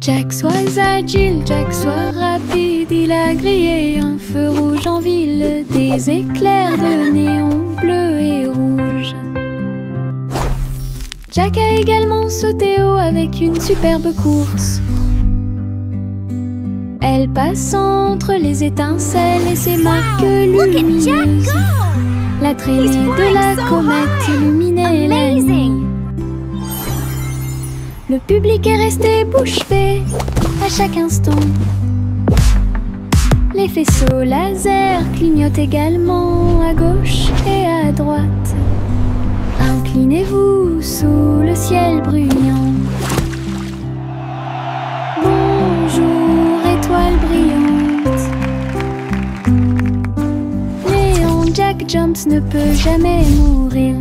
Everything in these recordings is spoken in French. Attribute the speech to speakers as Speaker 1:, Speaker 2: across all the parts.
Speaker 1: Jack soit agile, Jack soit rapide, il a grillé un feu rouge en ville, des éclairs de néon bleu et rouge. Jack a également sauté haut avec une superbe course. Elle passe entre les étincelles et ses marques lumineuses. La traînée de la comète illuminait la nuit. Le public est resté bouche bée à chaque instant. Les faisceaux laser clignotent également à gauche et à droite. Inclinez-vous sous le ciel bruyant. Bonjour, étoile brillante. Léon Jack Jones ne peut jamais mourir.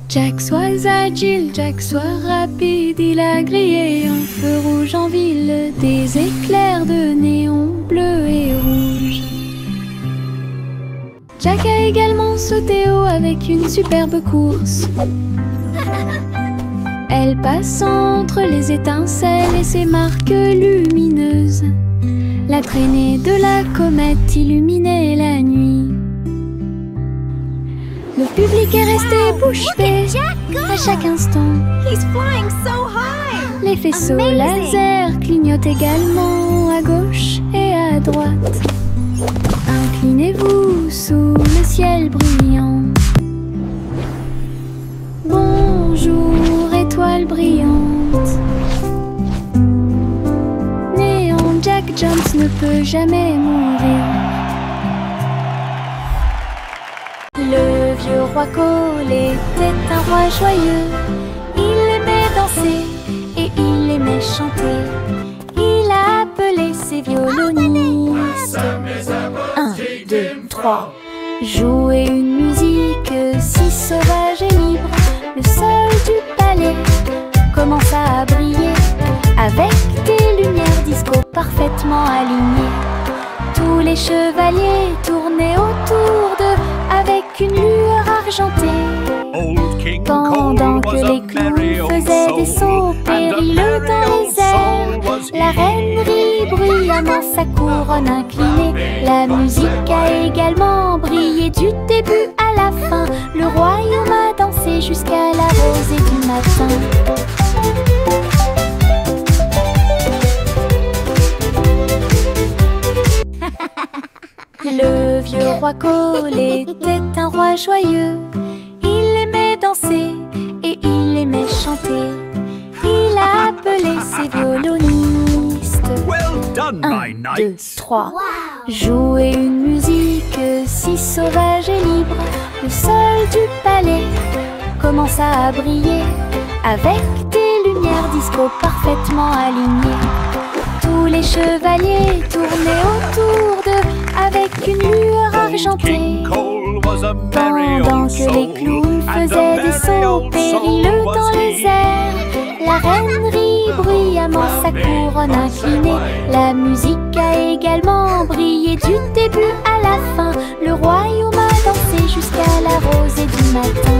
Speaker 1: Jack soit agile, Jack soit rapide, il a grillé un feu rouge en ville, des éclairs de néon bleu et rouge. Jack a également sauté haut avec une superbe course. Elle passe entre les étincelles et ses marques lumineuses. La traînée de la comète illuminait la nuit. Le public est resté bouche bée à chaque instant. Les faisceaux laser clignotent également à gauche et à droite. Inclinez-vous sous le ciel bruyant. Bonjour, étoile brillante. Néon Jack Jones ne peut jamais mourir. Le vieux roi Cole était un roi joyeux. Il aimait danser et il aimait chanter. Il a appelé ses violonistes. 1, 2, 3. Jouer une musique si sauvage et libre. Le sol du palais commença à briller avec des lumières disco parfaitement alignées. Tous les chevaliers tournaient autour d'eux avec une lueur argentée. Pendant que les clowns faisaient des sauts périlleux dans les airs, la reine rit bruyamment sa couronne inclinée. La musique a également brillé du début à la fin. Le royaume a dansé jusqu'à la rosée du matin. Le vieux roi Cole était un roi joyeux. Il aimait danser et il aimait chanter. Il a appelé ses violonistes. 1, 2, 3. Jouer une musique si sauvage et libre. Le sol du palais commença à briller avec des lumières disco parfaitement alignées. Tous les chevaliers tournaient autour d'eux avec une lueur argentée. Pendant que les clowns faisaient des sauts périlleux dans les airs, la reine rit bruyamment sa couronne inclinée. La musique a également brillé du début à la fin. Le royaume a dansé jusqu'à la rosée du matin.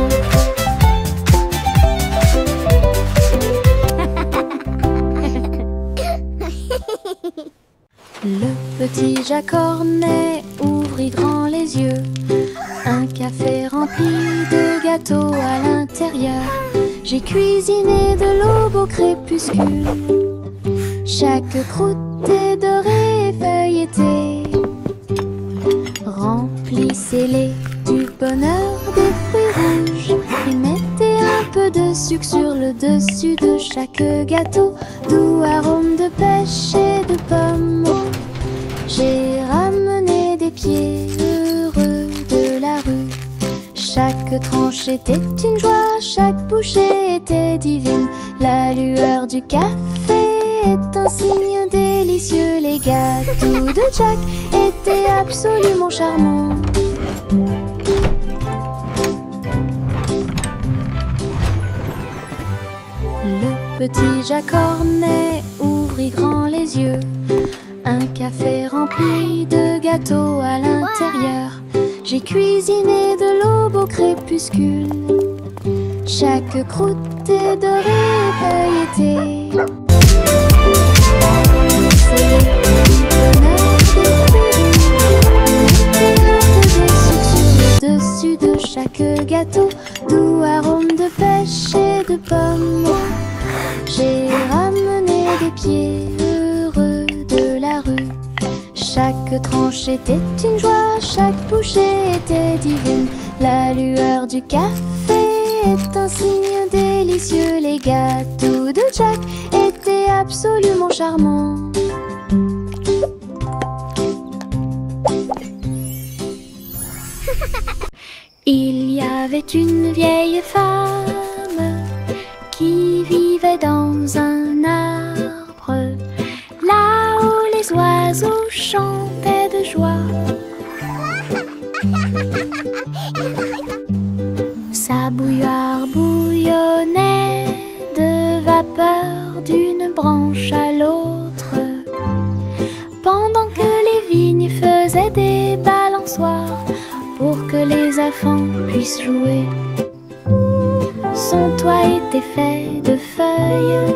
Speaker 1: Le petit Jack Hornet ouvrit grand les yeux. Un café rempli de gâteaux à l'intérieur. J'ai cuisiné de l'aube au crépuscule. Chaque croûte est dorée et feuilletée. Remplissez-les du bonheur des fruits rouges. Et mettez un peu de sucre sur le dessus de chaque gâteau. Doux arôme de pêche et de pommes. J'ai ramené des pieds heureux de la rue. Chaque tranche était une joie, chaque bouchée était divine. La lueur du café est un signe délicieux. Les gâteaux de Jack étaient absolument charmants. Le petit Jack Hornet ouvrit grand les yeux. Un café rempli de gâteaux à l'intérieur. J'ai cuisiné de l'aube au crépuscule. Chaque croûte est dorée et feuilletée. C'est le bonheur des dessus de chaque gâteau, doux arôme de pêche et de pommes. J'ai ramené des pieds heureux de la rue. Chaque tranche était une joie, chaque bouchée était divine. La lueur du café est un signe délicieux. Les gâteaux de Jack étaient absolument charmants. Il y avait une vieille femme qui vivait dans un arbre, là où les oiseaux chantaient de joie. Sa bouilloire bouillonnait de vapeur d'une branche à l'autre, pendant que les vignes faisaient des balançoires pour que les enfants puissent jouer. Son toit était fait de feuilles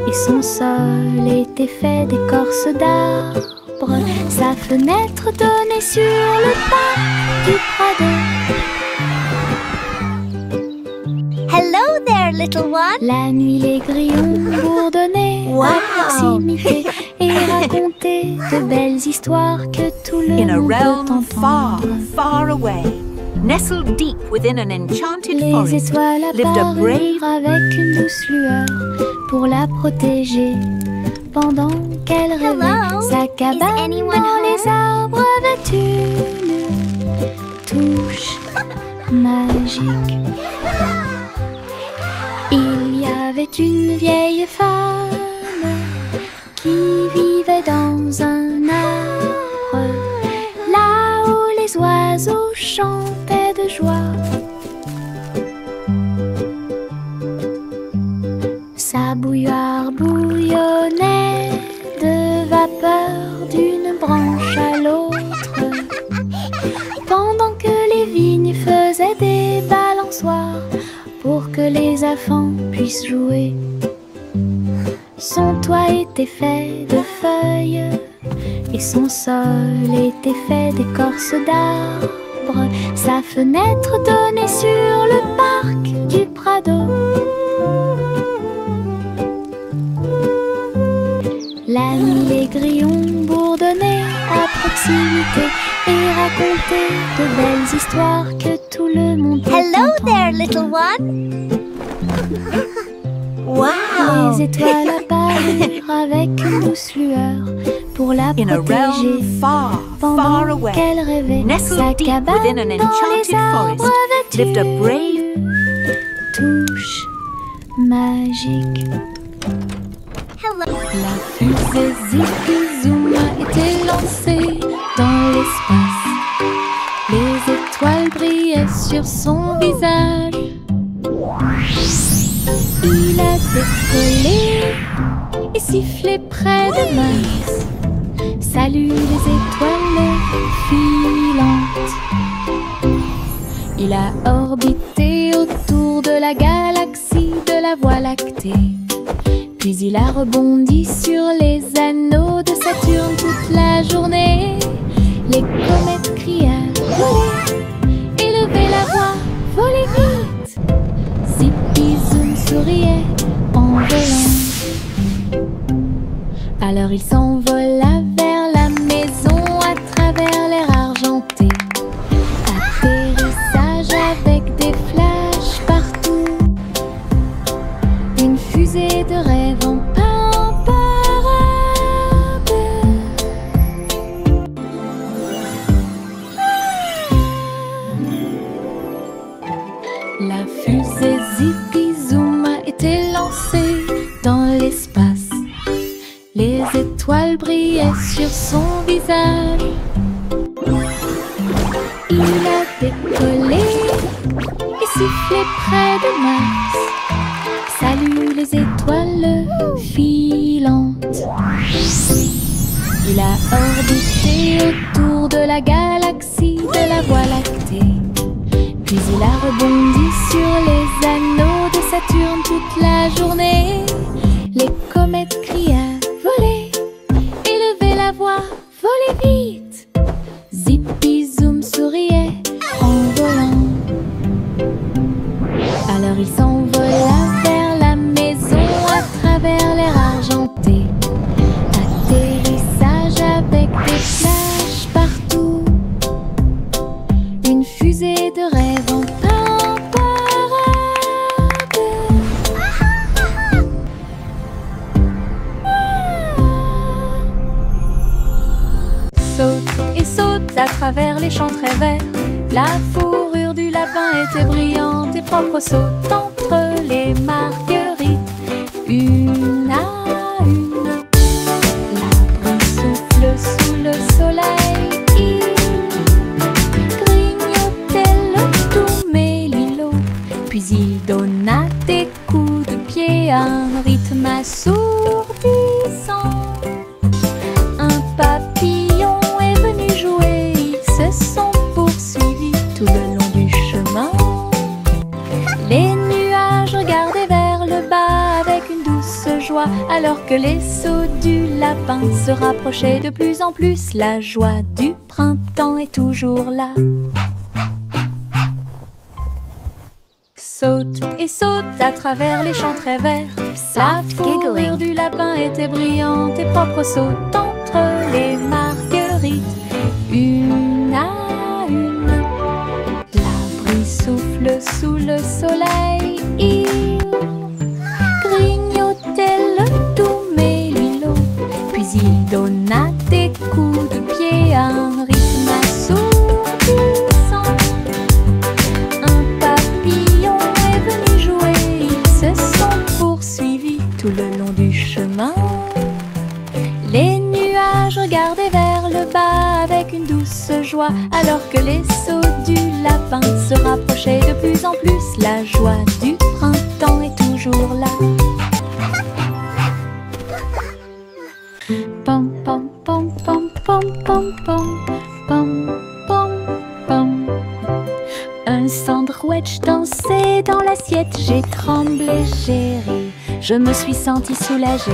Speaker 1: et son sol était fait d'écorce d'arbre. Sa fenêtre donnait sur le parc du Prado.
Speaker 2: Hello there, little one.
Speaker 1: La nuit, les grillons bourdonnaient à proximité et racontaient de belles histoires que tout le monde peut entendre.
Speaker 3: Far, far away, nestled deep within an enchanted
Speaker 1: Les
Speaker 3: forest,
Speaker 1: étoiles
Speaker 3: lived a
Speaker 1: apparurent
Speaker 3: brave...
Speaker 1: avec une douce lueur pour la protéger pendant qu'elle rêvait.
Speaker 2: Hello,
Speaker 1: Sa cabane
Speaker 2: is anyone
Speaker 1: dans les arbres avait une touche magique. Il y avait une vieille femme qui vivait dans un arbre, là où les oiseaux chantaient de joie. Sa bouilloire bouillonnait de vapeur d'une branche à l'autre, pendant que les vignes faisaient des balançoires pour que les enfants puissent jouer. Son toit était fait de feuilles et son sol était fait d'écorce d'arbre. Sa fenêtre donnait sur le parc du Prado. La nuit, les grillons bourdonnaient à proximité et racontaient de belles histoires que tout le monde peut
Speaker 2: Hello
Speaker 1: entendre.
Speaker 2: there, little one. Wow.
Speaker 1: Les étoiles apparurent avec une douce lueur pour la
Speaker 3: In a
Speaker 1: protéger
Speaker 3: realm far, far
Speaker 1: pendant
Speaker 3: away,
Speaker 1: qu'elle rêvait. Sa
Speaker 3: nestled deep
Speaker 1: cabane
Speaker 3: within an
Speaker 1: dans les
Speaker 3: enchanted
Speaker 1: arbres
Speaker 3: forest,
Speaker 1: avait
Speaker 3: lived a brave...
Speaker 1: une touche magique.
Speaker 2: Hello.
Speaker 1: La fusée Zipizoum a été lancée dans l'espace. Les étoiles brillaient sur son visage. Il a décollé et sifflé près de Mars. Salut les étoiles filantes. Il a orbité autour de la galaxie de la Voie lactée. Puis il a rebondi sur les anneaux de Saturne toute la journée. Les comètes criaient « Volez !» et levaient la voix « Volez vite !» Zipizoum souriait en volant. Alors il s'envola vers la maison à travers l'air argenté. Atterrissage avec des flashs partout. Une fusée de rêve en parade. La fusée Zipizoum a été lancée dans l'espace. Les étoiles brillaient sur son visage. Il a décollé et sifflé près de Mars. Salut les étoiles filantes. Il a orbité autour de la galaxie de la la Voie lactée. Puis il a rebondi sur les anneaux de Saturne toute la journée. Les comètes criaient volez, élevez la voix, volez vite. Zippy Zoom souriait en volant. Alors il s'envola vers la maison à travers l'air argenté. Atterrissage avec des flashs partout. Une fusée de rêve en parade. Saute et saute à travers les champs très verts. La fourrure du lapin était brillante et propre. Saute entre les marguerites, une à une. L'arbre souffle sous le soleil. Il grignotait le tout mélilo. Puis il donna des coups de pied à un rythme assourdissant. Un papillon est venu jouer. Ils se sont poursuivis tout le long du chemin. Les nuages regardaient vers le bas avec une douce joie, alors que les sauts du lapin se rapprochaient de plus en plus. La joie du printemps est toujours là. Saute et saute à travers les champs très verts. La fourrure du lapin était brillante et propre. Saute entre les marguerites, une à une. L'arbre y souffle sous le soleil. Il grignotait le tout mélilo. Puis il donna des coups de pied à un rythme assourdissant. Un papillon est venu jouer. Ils se sont poursuivis tout le long du chemin. Les nuages regardaient vers le bas avec une douce joie, alors que les sauts du lapin se rapprochaient de plus en plus. La joie du printemps est toujours là. Pom pom pom pom pom pom pom pom pom pom. Un sandwich dansait dans l'assiette. J'ai tremblé, j'ai ri, je me suis sentie soulagée.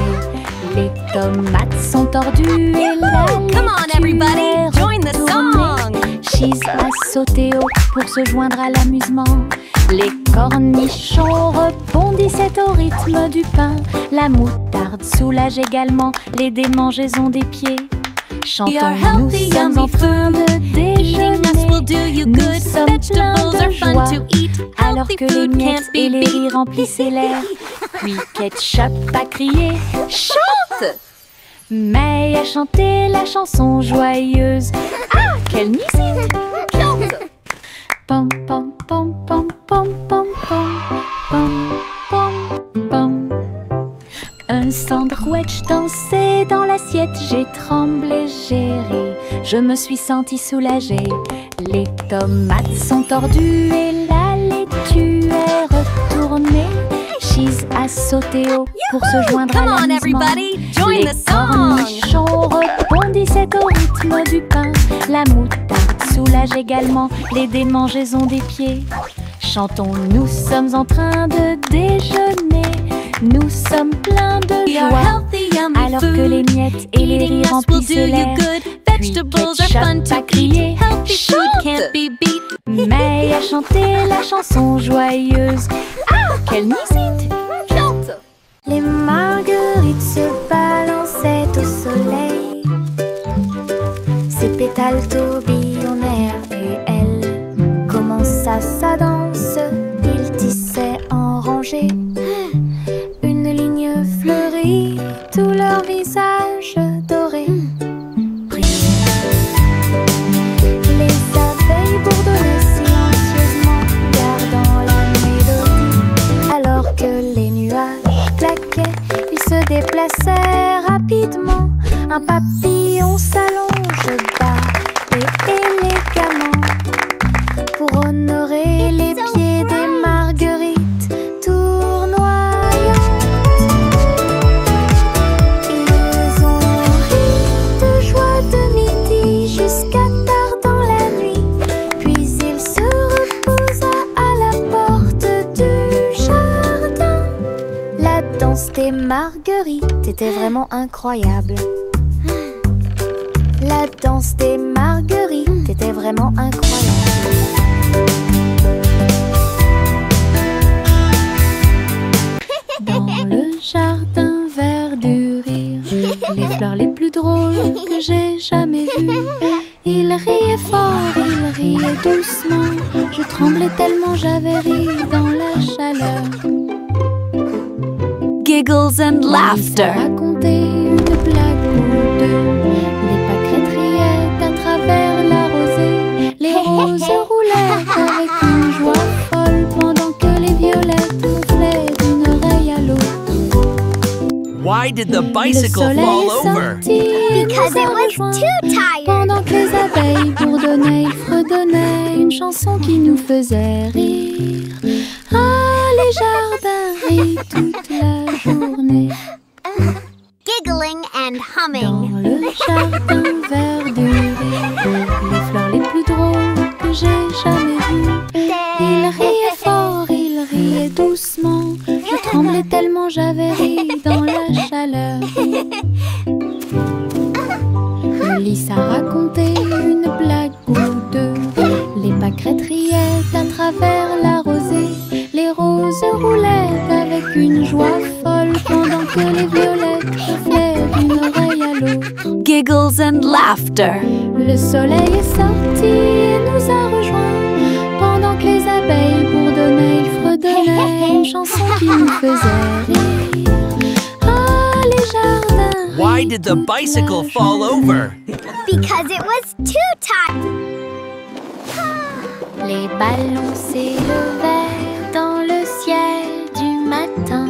Speaker 1: Les tomates sont tordues et la
Speaker 2: Come on, everybody, join the song.
Speaker 1: Cheese a sauté haut pour se joindre à l'amusement. Les cornichons rebondissaient au rythme du pain. La moutarde soulage également les démangeaisons des pieds. Chantons, nous sommes en train de déjeuner. Nous sommes pleins de joie, alors que les miettes et les riz remplissaient l'air. Puis Ketchup a crié « Chante !» May a chanté la chanson joyeuse. Ah, quelle musique! Chante! Pom pom pom pom pom pom pom pom pom pom. Un sandwich dansait dans l'assiette. J'ai tremblé, j'ai ri, je me suis sentie soulagée. Les tomates sont tordues et la laitue est retournée. Cheese a sauté haut pour se joindre à l'amusement. Les cornichons rebondissaient au rythme du pain. La moutarde soulage également les démangeaisons des pieds. Chantons, nous sommes en train de déjeuner. Nous sommes pleins de joie, alors que les miettes et les riz remplissent l'air. Puis Ketchup a crié « Chante !» May a chanté la chanson joyeuse. Ah, quelle musique! Chante! Les marguerites se balançaient au soleil. Ses pétales tourbillonnèrent et elle commença sa danse. Ils tissaient en rangée une ligne fleurie, tout leur visage doré. Les abeilles bourdonnaient silencieusement, gardant la mélodie. Alors que les nuages claquaient, ils se déplaçaient rapidement. Un papillon s'allonge bas et élégamment pour honorer les pieds des marguerites tournoyantes. Ils ont ri de joie de midi jusqu'à tard dans la nuit. des marguerites était vraiment incroyable. La danse des marguerites était vraiment incroyable. Dans le jardin vert du rire, les fleurs les plus drôles que j'ai jamais vues. Il riait fort, il riait doucement. Je tremblais tellement j'avais ri dans la chaleur.
Speaker 2: Giggles and laughter.
Speaker 1: Raconter une blague ou deux. Les pâquerettes riaient à travers la rosée. Les roses roulaient avec une joie folle pendant que les violettes gonflaient d'une oreille à l'autre.
Speaker 4: Why did the bicycle fall over?
Speaker 1: Because it was too tired. Pendant que les abeilles bourdonnaient, ils fredonnaient une chanson qui nous faisait rire. Ah, les jardins rient toute la journée.
Speaker 5: Giggling and humming.
Speaker 1: Dans le jardin vert du rire, les fleurs les plus drôles que j'ai jamais vues. Il riait fort, il riait doucement. Je tremblais tellement j'avais ri dans la chaleur. Lisa racontait une blague ou deux. Les pâquerettes riaient à travers la rosée. Les roses roulaient avec une joie folle pendant que les violettes gonflaient d'une oreille à l'autre.
Speaker 2: Giggles and laughter.
Speaker 1: Le soleil est sorti et nous a rejoints. Pendant que les abeilles bourdonnaient, ils fredonnaient une chanson qui nous faisait rire. Ah, les jardins.
Speaker 4: Why did the bicycle fall over?
Speaker 5: Because it was too tired.
Speaker 1: Les ballons s'élevèrent dans le ciel du matin,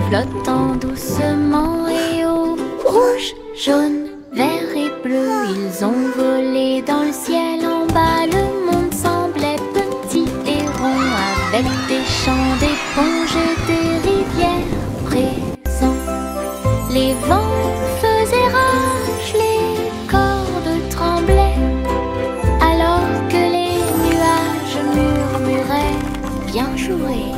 Speaker 1: flottant doucement et haut. Rouge, jaune, vert et bleu, ils ont volé dans le ciel. En bas, le monde semblait petit et rond, avec des champs d'éponges et des rivières présents. Les vents faisaient rage, les cordes tremblaient, alors que les nuages murmuraient bien joué.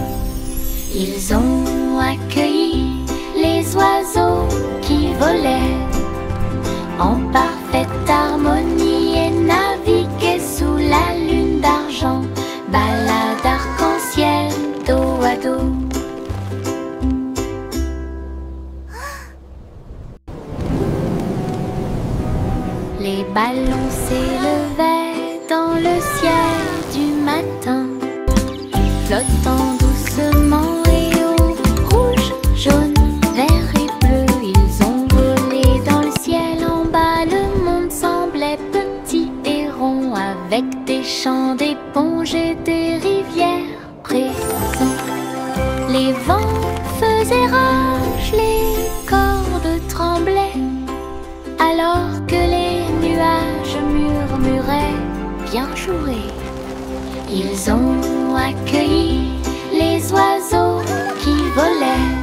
Speaker 1: Ils ont accueilli les oiseaux qui volaient en parfaite harmonie et naviguaient sous la lune d'argent, balade arc-en-ciel dos à dos. Les ballons s'élevaient dans le ciel du matin, flottant doucement et haut. Rouge, jaune, vert et bleu, ils ont volé dans le ciel. En bas, le monde semblait petit et rond, avec des champs d'éponges et des rivières présents. Les vents faisaient rage, les cordes tremblaient, alors que les nuages murmuraient bien joué. Ils ont accueilli les oiseaux qui volaient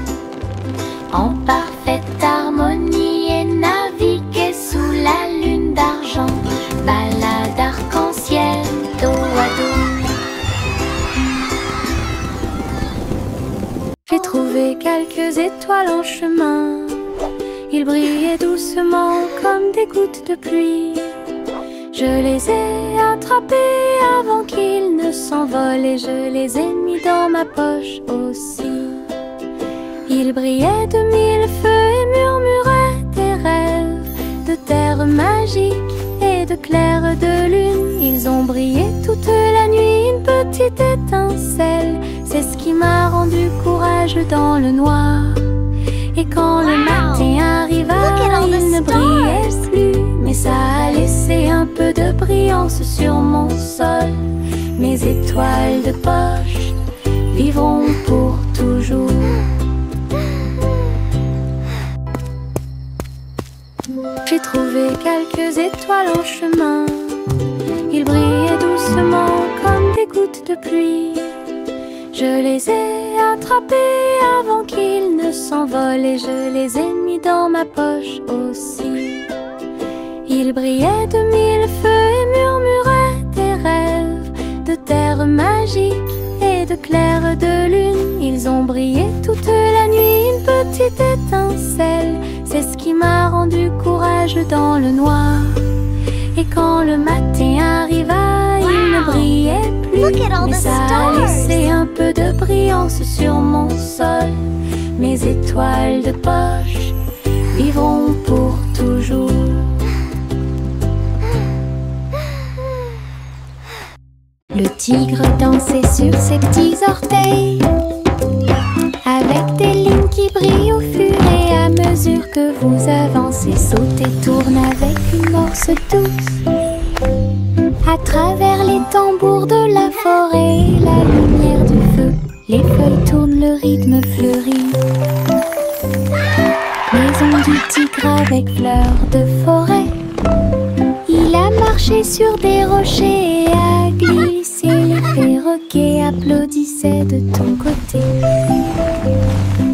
Speaker 1: en parfaite harmonie et naviguaient sous la lune d'argent, balade arc-en-ciel dos à dos. J'ai trouvé quelques étoiles en chemin. Ils brillaient doucement comme des gouttes de pluie. Je les ai attrapés avant qu'ils ne s'envolent et je les ai mis dans ma poche aussi. Ils brillaient de mille feux et murmuraient des rêves de terre magique et de clair de lune. Ils ont brillé toute la nuit, une petite étincelle. C'est ce qui m'a rendu courageux dans le noir. Et quand le matin arriva, il ne brillait plus, mais ça a laissé un peu de brillance sur mon sol. Mes étoiles de poche vivront pour toujours. J'ai trouvé quelques étoiles en chemin. Ils brillaient doucement comme des gouttes de pluie. Je les ai attrapés avant qu'ils ne s'envolent et je les ai mis dans ma poche aussi. Ils brillaient de mille feux et murmuraient des rêves de terre magique et de clair de lune. Ils ont brillé toute la nuit, une petite petites étincelles, c'est ce qui m'a rendu courageux dans le noir. Et quand le matin arriva, il ne brillait plus, mais ça a laissé un peu de brillance sur mon sol. Mes étoiles de poche vivront pour toujours. Le tigre dansait sur ses petits orteils, avec des lignes qui brillent au fur et à mesure que vous avancez. Saute et tourne avec une morse douce, à travers les tambours de la forêt et la lumière du feu. Les feuilles tournent, le rythme fleurit. Maison du tigre avec fleurs de forêt. Il a marché sur des rochers et a glissé. Les perroquets applaudissaient de ton côté.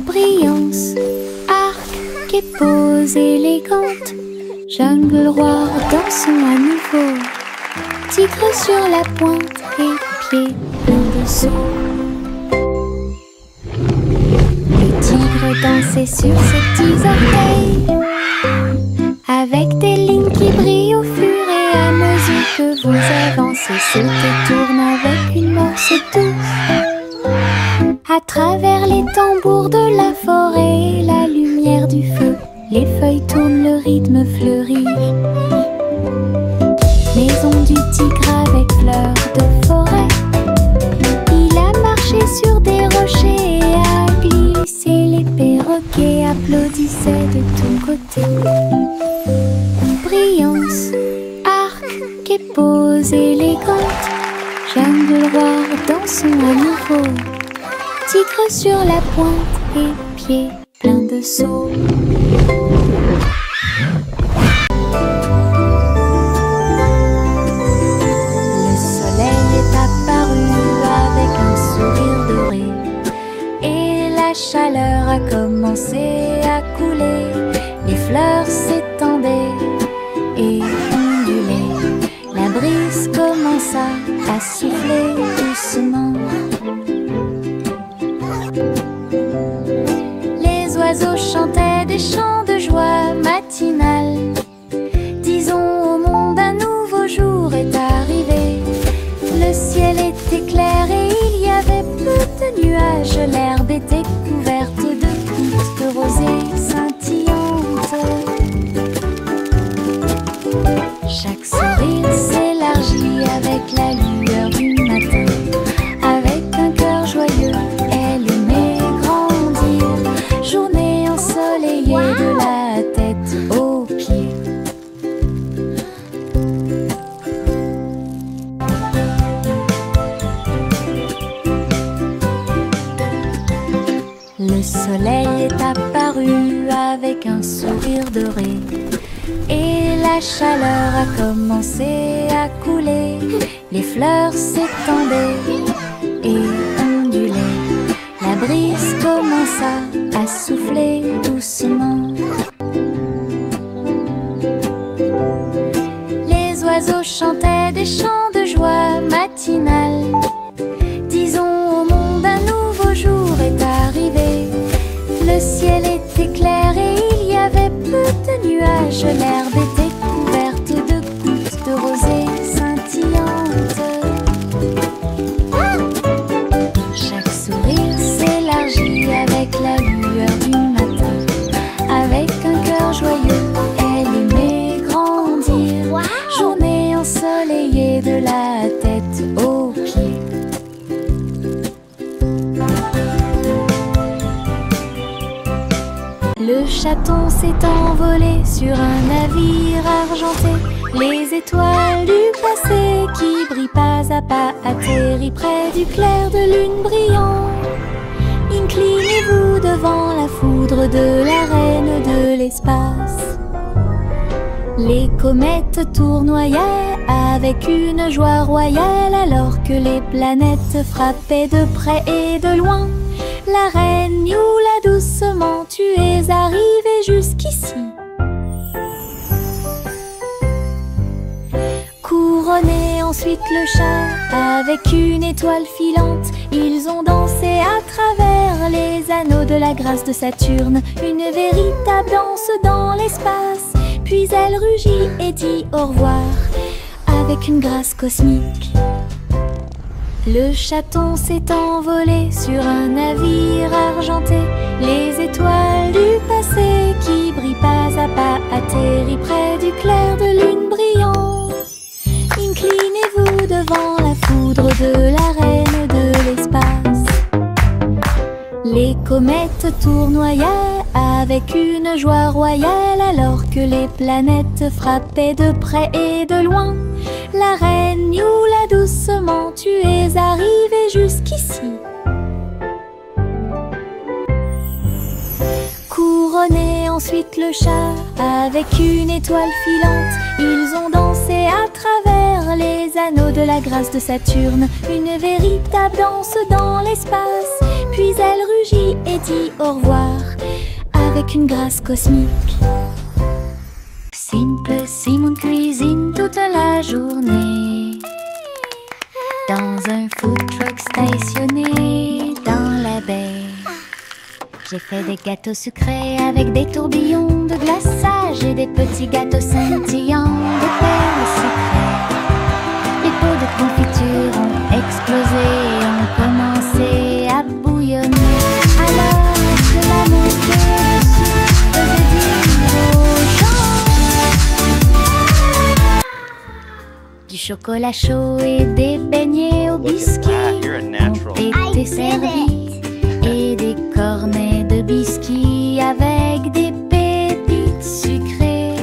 Speaker 1: Brillance, arc et pose élégante. Jungle roi dansons à nouveau. Tigre sur la pointe et pieds pleins de saut. Le tigre dansait sur ses petits orteils, avec des lignes qui brillent au fur et à mesure que vous avancez. Saute et tourne avec une morse douce, à travers les tambours de la forêt et la lumière du feu. Les feuilles tournent, le rythme fleurit. Maison du tigre avec fleurs de forêt. Il a marché sur des rochers et a glissé. Les perroquets applaudissaient de ton côté. Brillance, arc et pose élégante. Jungle roi dansons à nouveau. Tigre sur la pointe et pieds pleins de sauts. Le soleil est apparu avec un sourire doré, et la chaleur a commencé à couler. Les fleurs s'étendaient et ondulaient. La brise commença à souffler doucement. Les oiseaux chantaient des chants de joie matinale. Disons au monde un nouveau jour est arrivé. Le ciel était clair et il y avait peu de nuages. L'herbe était couverte de gouttes de rosée scintillantes. Chaque sourire s'élargit avec la lueur du matin. Avec un cœur joyeux, elle aimait grandir. Journée ensoleillée de la tête aux pieds. Le soleil est apparu avec un sourire doré, et la chaleur a commencé à couler. Les fleurs s'étendaient et ondulaient. La brise commença à souffler doucement. Les oiseaux chantaient des chants de joie matinale. Disons au monde un nouveau jour est arrivé. Le ciel était clair et il y avait peu de nuages. L'herbe était couverte de gouttes de rosée scintillantes. Chaque sourire s'élargit avec la lueur du matin. Avec un cœur joyeux, elle aimait grandir. Journée ensoleillée de la tête aux pieds. Le chaton s'est envolé sur un navire argenté. Les étoiles du passé qui brillent pas à pas atterrit près du clair de lune brillant. Inclinez-vous devant la foudre de la reine de l'espace. Les comètes tournoyaient avec une joie royale alors que les planètes frappaient de près et de loin. La reine Youla, doucement, tu es arrivée jusqu'ici. Couronné ensuite le chat avec une étoile filante. Ils ont dansé à travers les anneaux de la grâce de Saturne, une véritable danse dans l'espace. Puis elle rugit et dit au revoir avec une grâce cosmique. Le chaton s'est envolé sur un navire argenté. Les étoiles du passé qui brillent pas à pas atterrissent près du clair de lune brillant. Inclinez-vous devant la foudre de la reine de l'espace. Les comètes tournoyaient avec une joie royale alors que les planètes frappaient de près et de loin. La reine Youla, doucement, tu es arrivée jusqu'ici. Couronné ensuite le chat avec une étoile filante. Ils ont dansé à travers les anneaux de la grâce de Saturne, une véritable danse dans l'espace. Puis elle rugit et dit au revoir avec une grâce cosmique. Simple Simon cuisine toute la journée dans un food truck stationné dans la baie. J'ai fait des gâteaux sucrés avec des tourbillons de glaçage et des petits gâteaux scintillants de perles sucrées. Les pots de confiture ont explosé et ont commencé à bouillonner. Alors que la montée dessus faisait dire aux gens du chocolat chaud et des beignets au biscuit ont été servis. Et des cornets de biscuits avec des pépites sucrées.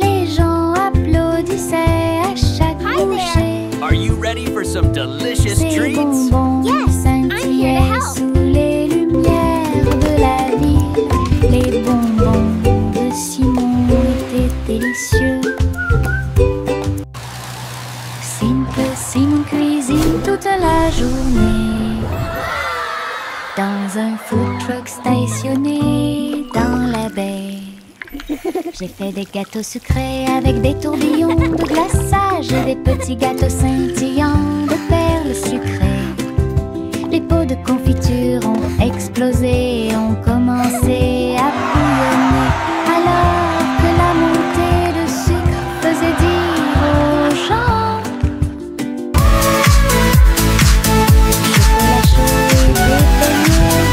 Speaker 1: Les gens applaudissaient à chaque bouchée.
Speaker 4: Are you ready for some delicious
Speaker 1: Ces
Speaker 4: treats?
Speaker 1: bonbons scintillaient sous les lumières de la ville. Les bonbons de Simon étaient délicieux. Simon cuisine toute la journée dans un food truck stationné dans la baie. J'ai fait des gâteaux sucrés avec des tourbillons de glaçage et des petits gâteaux scintillants de perles sucrées. Les pots de confiture ont explosé et ont commencé à bouillonner. Alors que la montée de sucre faisait dire aux gens chocolat chaud et des beignets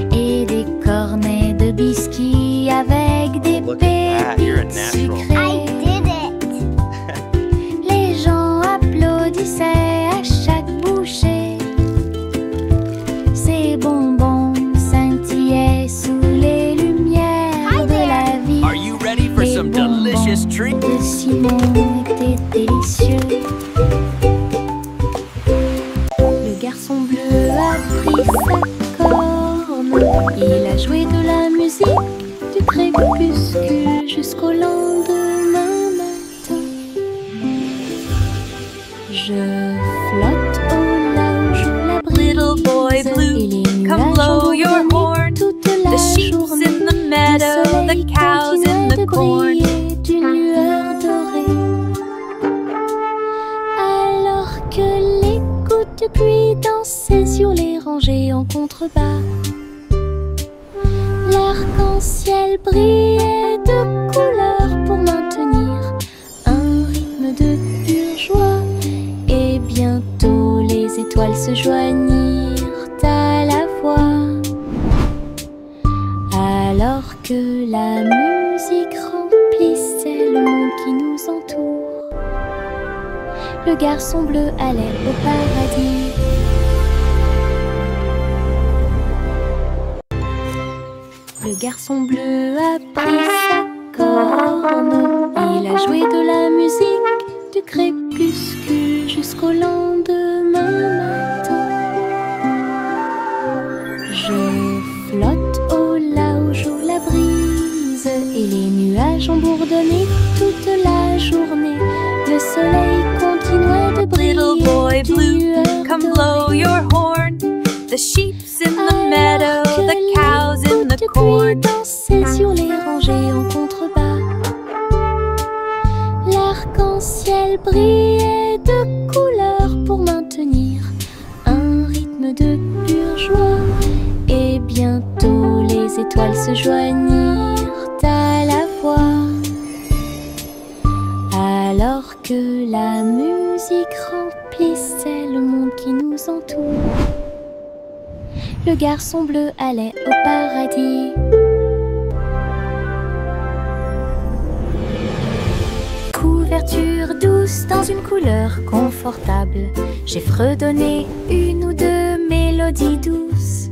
Speaker 1: biscuits et des cornets de biscuits avec des pépites sucrées.
Speaker 5: I did it!
Speaker 1: Les gens applaudissaient à chaque bouchée. Ces bonbons scintillaient sous les lumières de la vie.
Speaker 4: Are you ready for
Speaker 1: Les
Speaker 4: some delicious
Speaker 1: bonbons
Speaker 4: treats?
Speaker 1: de Simon étaient délicieux. Le garçon bleu a pris sa corne. Il a joué de la musique du crépuscule jusqu'au lendemain matin. Je flotte au large où la brise.
Speaker 3: Little boy blue,
Speaker 1: Et les
Speaker 3: come
Speaker 1: nuages
Speaker 3: blow
Speaker 1: ont
Speaker 3: your
Speaker 1: bourgeonné
Speaker 3: horn.
Speaker 1: toute la
Speaker 3: The sheep's
Speaker 1: journée.
Speaker 3: in the meadow,
Speaker 1: Le
Speaker 3: the
Speaker 1: soleil
Speaker 3: cows in
Speaker 1: continuait
Speaker 3: the
Speaker 1: de
Speaker 3: corn.
Speaker 1: briller d'une lueur dorée. Alors que les gouttes de pluie dansaient sur les rangées en contrebas, l'arc-en-ciel brillait de couleurs pour maintenir un rythme de pure joie. Et bientôt les étoiles se joignirent à la voix. Alors que la musique remplissait le monde qui nous entoure, le garçon bleu allait au paradis. Le garçon bleu a pris sa corne. Il a joué de la musique du crépuscule jusqu'au lendemain matin. Je flotte au large où la brise et les nuages ont bourdonné toute la journée. Le soleil continuait de briller.
Speaker 3: Little boy
Speaker 1: d'une
Speaker 3: blue,
Speaker 1: lueur
Speaker 3: come
Speaker 1: dorée.
Speaker 3: blow your horn. The sheep's in the meadow,
Speaker 1: Alors que
Speaker 3: the cows in the
Speaker 1: les
Speaker 3: corn.
Speaker 1: gouttes dansaient sur les rangées en contrebas, l'arc-en-ciel brillait de couleurs pour maintenir qui nous entoure. Le garçon bleu allait au paradis. Couverture douce dans une couleur confortable, j'ai fredonné une ou deux mélodies douces.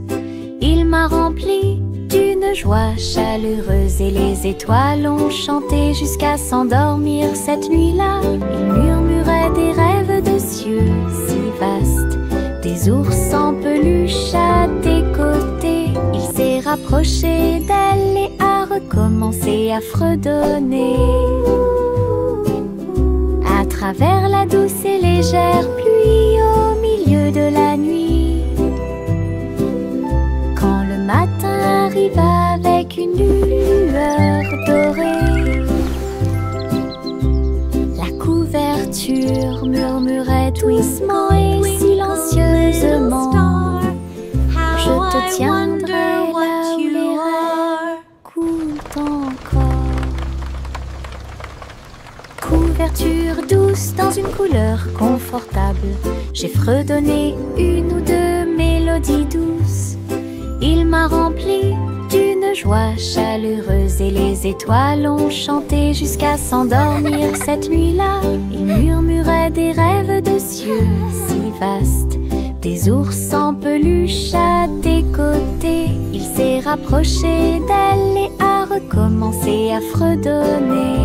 Speaker 1: Il m'a rempli d'une joie chaleureuse et les étoiles ont chanté jusqu'à s'endormir cette nuit-là. Il murmurait des rêves de cieux si vastes, des ours en peluche à tes côtés. Il s'est rapproché d'elle et a recommencé à fredonner. À travers la douce et légère pluie au milieu de la nuit, quand le matin arrive avec une lueur dorée, la couverture murmurait doucement et silencieusement: je te tiendrai là où les rêves coulent encore. Couverture douce dans une couleur confortable, j'ai fredonné une ou deux mélodies douces. Il m'a rempli d'une joie chaleureuse et les étoiles ont chanté jusqu'à s'endormir cette nuit-là. Il murmurait des rêves de cieux si vastes, des ours en peluche à tes côtés. Il s'est rapproché d'elle et a recommencé à fredonner.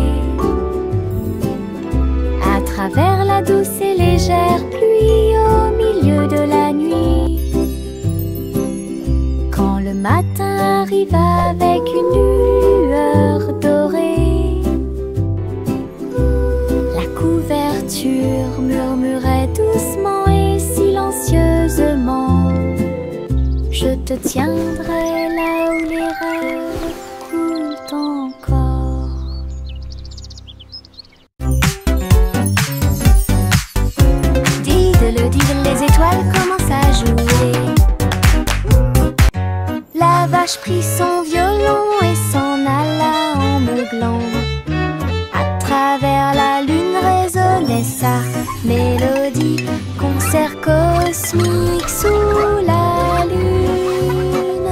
Speaker 1: À travers la douce et légère pluie au milieu de la nuit, quand le matin arrive avec une lueur dorée, la couverture murmurait doucement et silencieusement: je te tiendrai là où les rêves coulent encore. Les étoiles commencent à jouer. La vache prit son violon et s'en alla en meuglant. À travers la lune résonnait sa mélodie, concert cosmique sous la lune.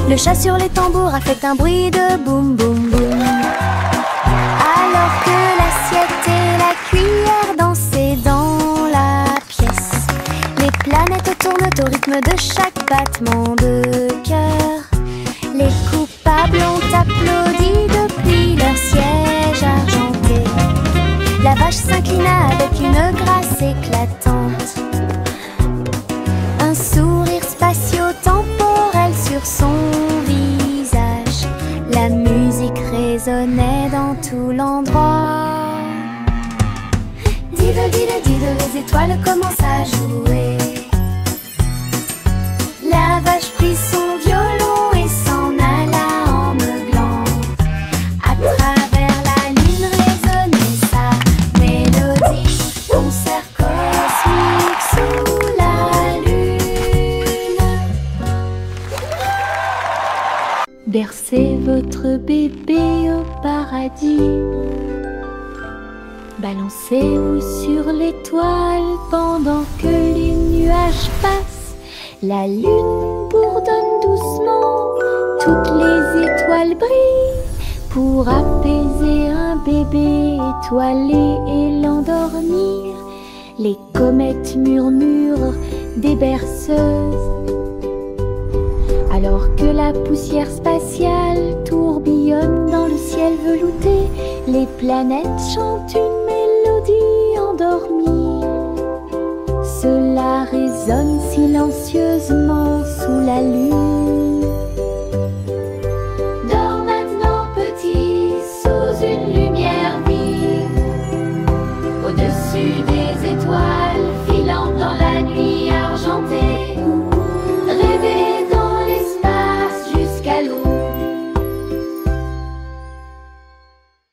Speaker 1: Le chat sur les tambours a fait un bruit de boum boum boum, alors que l'assiette et la cuillère dansaient dans la pièce. Les planètes tournent au rythme de chaque battement de cœur. Les coupables ont applaudi depuis leur siège argenté. La vache s'inclina avec une grâce éclatante, un sourire spatio-temporel sur son visage. La musique résonnait dans tout l'endroit. Diddle, diddle, diddle, les étoiles commencent à jouer. La vache prit son violon et s'en alla en meuglant. À travers la lune résonnait sa mélodie, concert cosmique sous la lune. Bercez votre bébé au paradis, balancez-vous sur l'étoile pendant que les nuages passent. La lune bourdonne doucement, toutes les étoiles brillent pour apaiser un bébé étoilé et l'endormir. Les comètes murmurent des berceuses, alors que la poussière spatiale tourbillonne dans le ciel velouté. Les planètes chantent une mélodie endormie. Cela résonne silencieusement sous la lune. Dors maintenant petit, sous une lumière vive, au-dessus des étoiles filant dans la nuit argentée. Rêvez dans l'espace jusqu'à l'aube.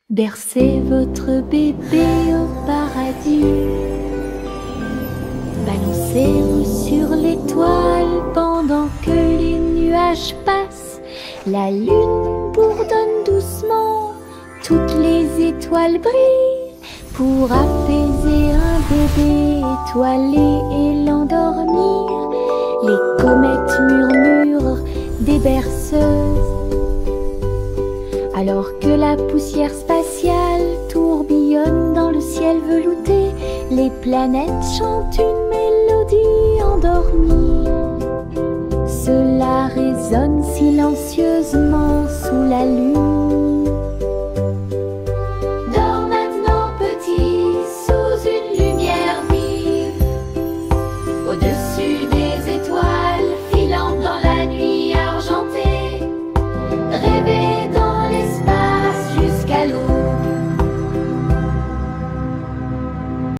Speaker 1: Bercez votre bébé au paradis, balancez-vous sur l'étoile pendant que les nuages passent. La lune bourdonne doucement, toutes les étoiles brillent pour apaiser un bébé étoilé et lent. les berceuses. Alors que la poussière spatiale tourbillonne dans le ciel velouté, les planètes chantent une mélodie endormie. Cela résonne silencieusement sous la lune. Dors maintenant petit, sous une lumière vive, au-dessus